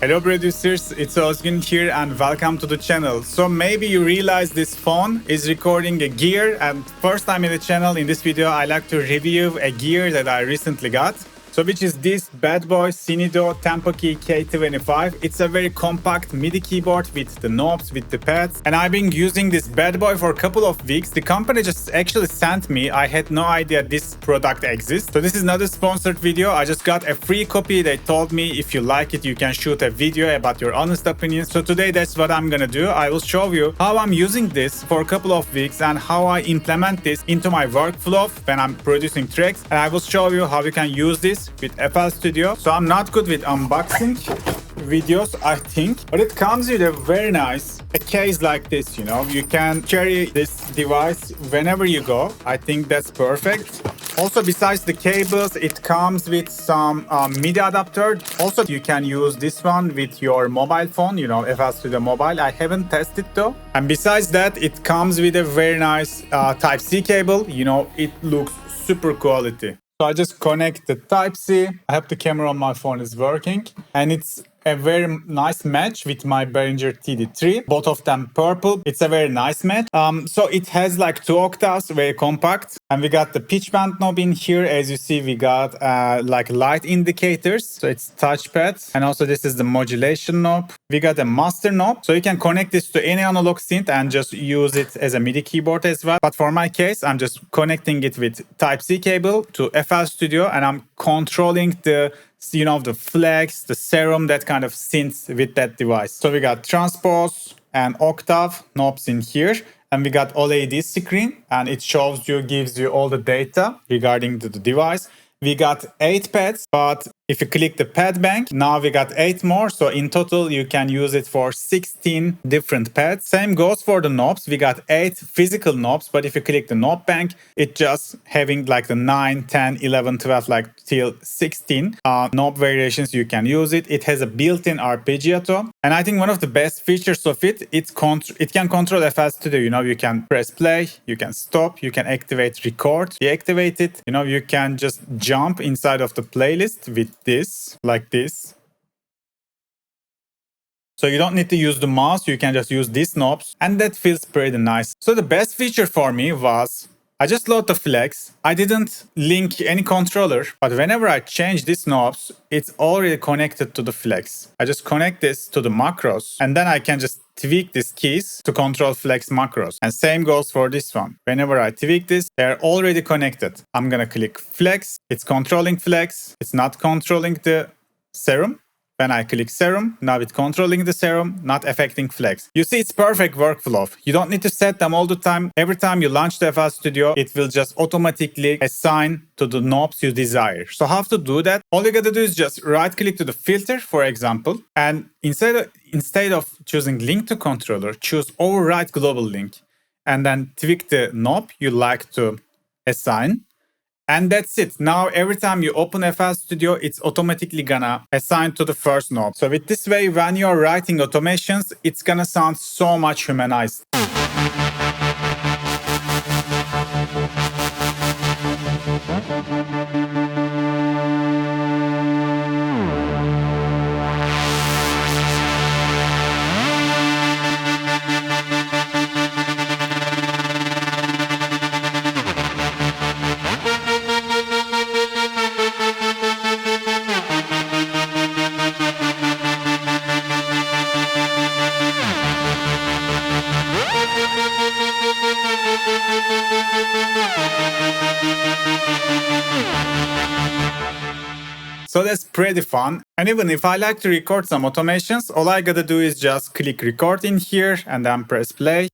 Hello producers, it's Ozgun here and welcome to the channel. So maybe you realize this phone is recording a gear, and first time in the channel. In this video I like to review a gear that I recently got. So which is this bad boy Synido Tempokey K25. It's a very compact MIDI keyboard with the knobs, with the pads. And I've been using this bad boy for a couple of weeks. The company just actually sent me. I had no idea this product exists. So this is not a sponsored video. I just got a free copy. They told me if you like it, you can shoot a video about your honest opinions. So today that's what I'm gonna do. I will show you how I'm using this for a couple of weeks and how I implement this into my workflow when I'm producing tracks. And I will show you how you can use this with FL Studio. So I'm not good with unboxing videos, I think, but it comes with a very nice case like this. You know, you can carry this device whenever you go. I think that's perfect. Also, besides the cables, it comes with some MIDI adapter. Also, you can use this one with your mobile phone, you know, FL Studio Mobile. I haven't tested though. And besides that, it comes with a very nice Type-C cable. You know, it looks super quality. So I just connect the Type-C. I hope the camera on my phone is working. And it's a very nice match with my Behringer TD3. Both of them purple. It's a very nice match. So it has like 2 octaves, very compact. And we got the pitch bend knob in here. As you see, we got like light indicators. So it's touchpad. And also this is the modulation knob. We got a master knob. So you can connect this to any analog synth and just use it as a MIDI keyboard as well. But for my case, I'm just connecting it with Type-C cable to FL Studio. And I'm controlling the the flex, the serum, that kind of synths with that device. So we got transpose and octave knobs in here. And we got OLED screen, and it gives you all the data regarding the device. We got 8 pads, but if you click the pad bank, now we got 8 more. So in total, you can use it for 16 different pads. Same goes for the knobs. We got 8 physical knobs, but if you click the knob bank, it just having like the 9, 10, 11, 12, like till 16 knob variations. You can use it. It has a built-in Arpegiato. And I think one of the best features of it can control FL Studio. You know, you can press play, you can stop, you can activate record, deactivate it. You know, you can just jump inside of the playlist with this, like this. So you don't need to use the mouse, you can just use these knobs, and that feels pretty nice. So the best feature for me was I just load the flex. I didn't link any controller, but whenever I change these knobs, it's already connected to the flex. I just connect this to the macros, and then I can just tweak these keys to control flex macros. And same goes for this one. Whenever I tweak this, they're already connected. I'm gonna click flex. It's controlling flex. It's not controlling the serum. When I click serum, now it's controlling the serum, not affecting flex. You see, it's perfect workflow. You don't need to set them all the time. Every time you launch the FL Studio, it will just automatically assign to the knobs you desire. So how to do that? All you gotta do is just right click to the filter, for example, and instead of choosing link to controller, choose override global link, and then tweak the knob you like to assign. And that's it. Now, every time you open FL Studio, it's automatically gonna assign to the first knob. So with this way, when you're writing automations, it's gonna sound so much humanized. So that's pretty fun. And even if I like to record some automations, all I gotta do is just click record in here and then press play.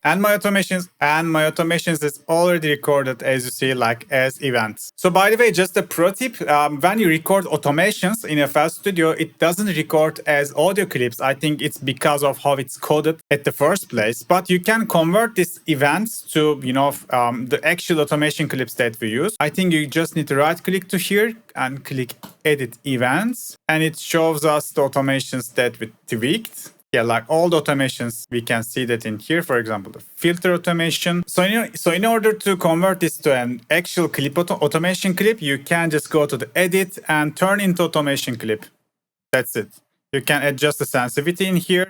And my automations is already recorded, as you see, like as events. So by the way, just a pro tip, when you record automations in FL Studio, it doesn't record as audio clips. I think it's because of how it's coded at the first place. But you can convert these events to, the actual automation clips that we use. I think you just need to right click to here and click edit events. And it shows us the automations that we tweaked. Yeah, like all the automations, we can see that in here. For example, the filter automation. So in order to convert this to an actual clip automation clip, you can just go to the edit and turn into automation clip. That's it. You can adjust the sensitivity in here.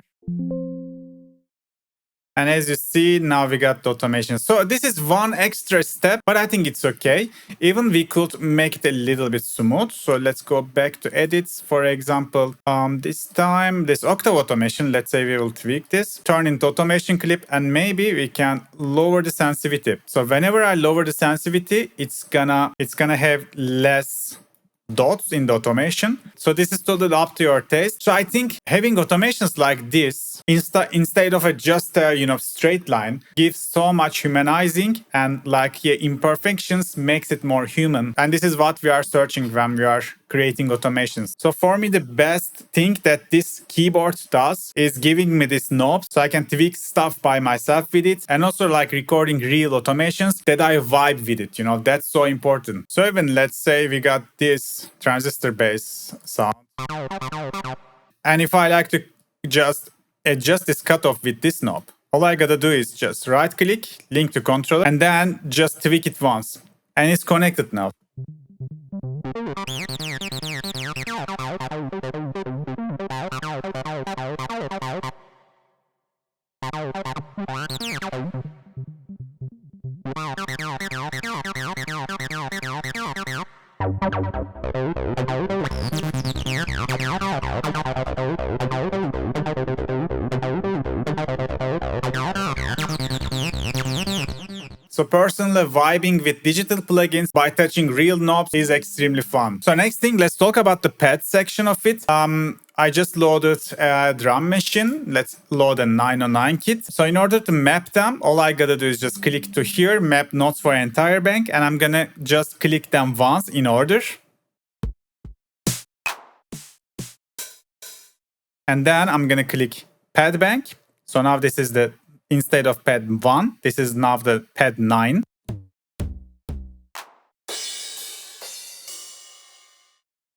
And as you see, now we got the automation. So this is one extra step, but I think it's okay. Even we could make it a little bit smooth. So let's go back to edits. For example, this time, this octave automation, let's say we will tweak this, turn into automation clip, and maybe we can lower the sensitivity. So whenever I lower the sensitivity, it's gonna have less dots in the automation. So this is totally up to your taste. So I think having automations like this instead of just a straight line gives so much humanizing, and imperfections makes it more human. And this is what we are searching when we are creating automations. So for me, the best thing that this keyboard does is giving me this knob so I can tweak stuff by myself with it, and also recording real automations that I vibe with it. That's so important. So even let's say we got this transistor bass sound, and if I like to just adjust this cutoff with this knob, all I gotta do is just right click, link to controller, and then just tweak it once, and it's connected now. So personally, vibing with digital plugins by touching real knobs is extremely fun. So next thing, let's talk about the pad section of it. I just loaded a drum machine. Let's load a 909 kit. So in order to map them, all I gotta do is just click to here, map notes for entire bank, and I'm gonna just click them once in order. And then I'm gonna click pad bank. So now this is the, instead of pad 1, this is now the pad 9.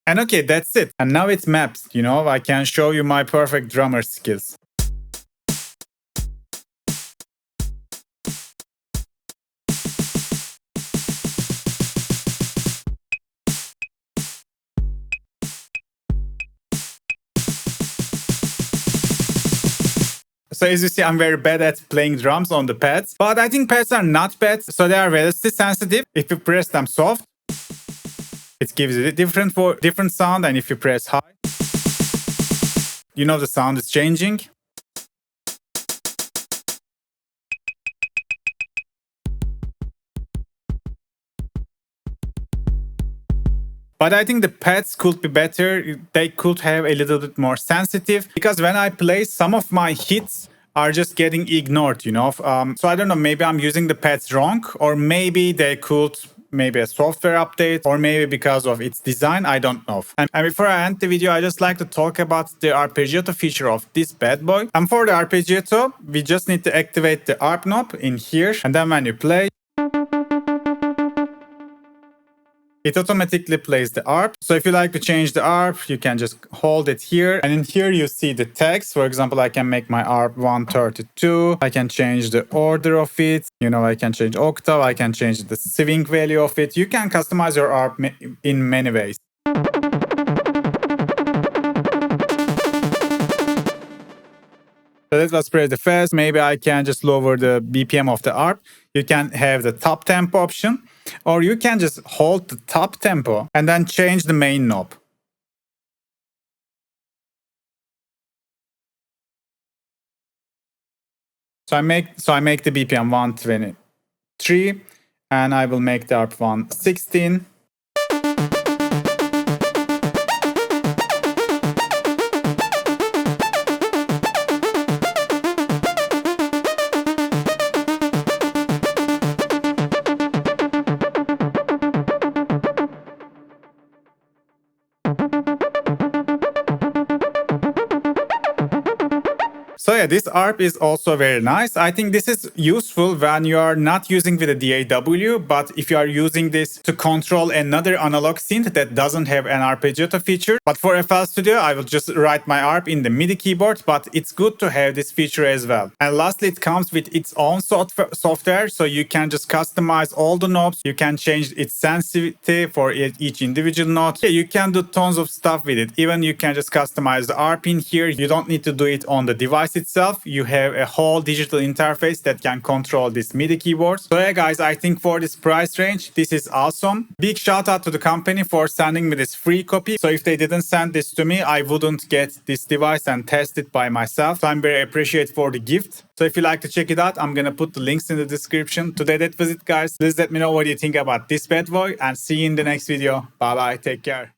And okay, that's it. And now it's mapped, I can show you my perfect drummer skills. So as you see, I'm very bad at playing drums on the pads, but I think pads are not bad. So they are relatively sensitive. If you press them soft, it gives a different sound, and if you press high, the sound is changing. But I think the pads could be better. They could have a little bit more sensitive, because when I play, some of my hits are just getting ignored, So I don't know, maybe I'm using the pads wrong, or maybe they could, maybe a software update, or maybe because of its design, I don't know. And before I end the video, I just like to talk about the Arpegiato feature of this bad boy. And for the Arpegiato, we just need to activate the ARP knob in here, and then when you play, it automatically plays the ARP. So if you like to change the ARP, you can just hold it here. And in here, you see the text. For example, I can make my ARP 132. I can change the order of it. I can change octave. I can change the swing value of it. You can customize your ARP in many ways. So let's press the fast. Maybe I can just lower the BPM of the ARP. You can have the top tempo option, or you can just hold the top tempo and then change the main knob. So I make the BPM 123, and I will make the ARP 116. So yeah, this ARP is also very nice. I think this is useful when you are not using with a DAW, but if you are using this to control another analog synth that doesn't have an arpeggiato feature. But for FL Studio, I will just write my ARP in the MIDI keyboard, but it's good to have this feature as well. And lastly, it comes with its own software, so you can just customize all the knobs. You can change its sensitivity for each individual note. Yeah, you can do tons of stuff with it. Even you can just customize the ARP in here. You don't need to do it on the device itself. You have a whole digital interface that can control this MIDI keyboard. So yeah guys, I think for this price range, this is awesome. Big shout out to the company for sending me this free copy. So if they didn't send this to me, I wouldn't get this device and test it by myself. So I'm very appreciative for the gift. So if you like to check it out, I'm gonna put the links in the description. Today that was it guys. Please let me know what you think about this bad boy and see you in the next video. Bye bye, take care.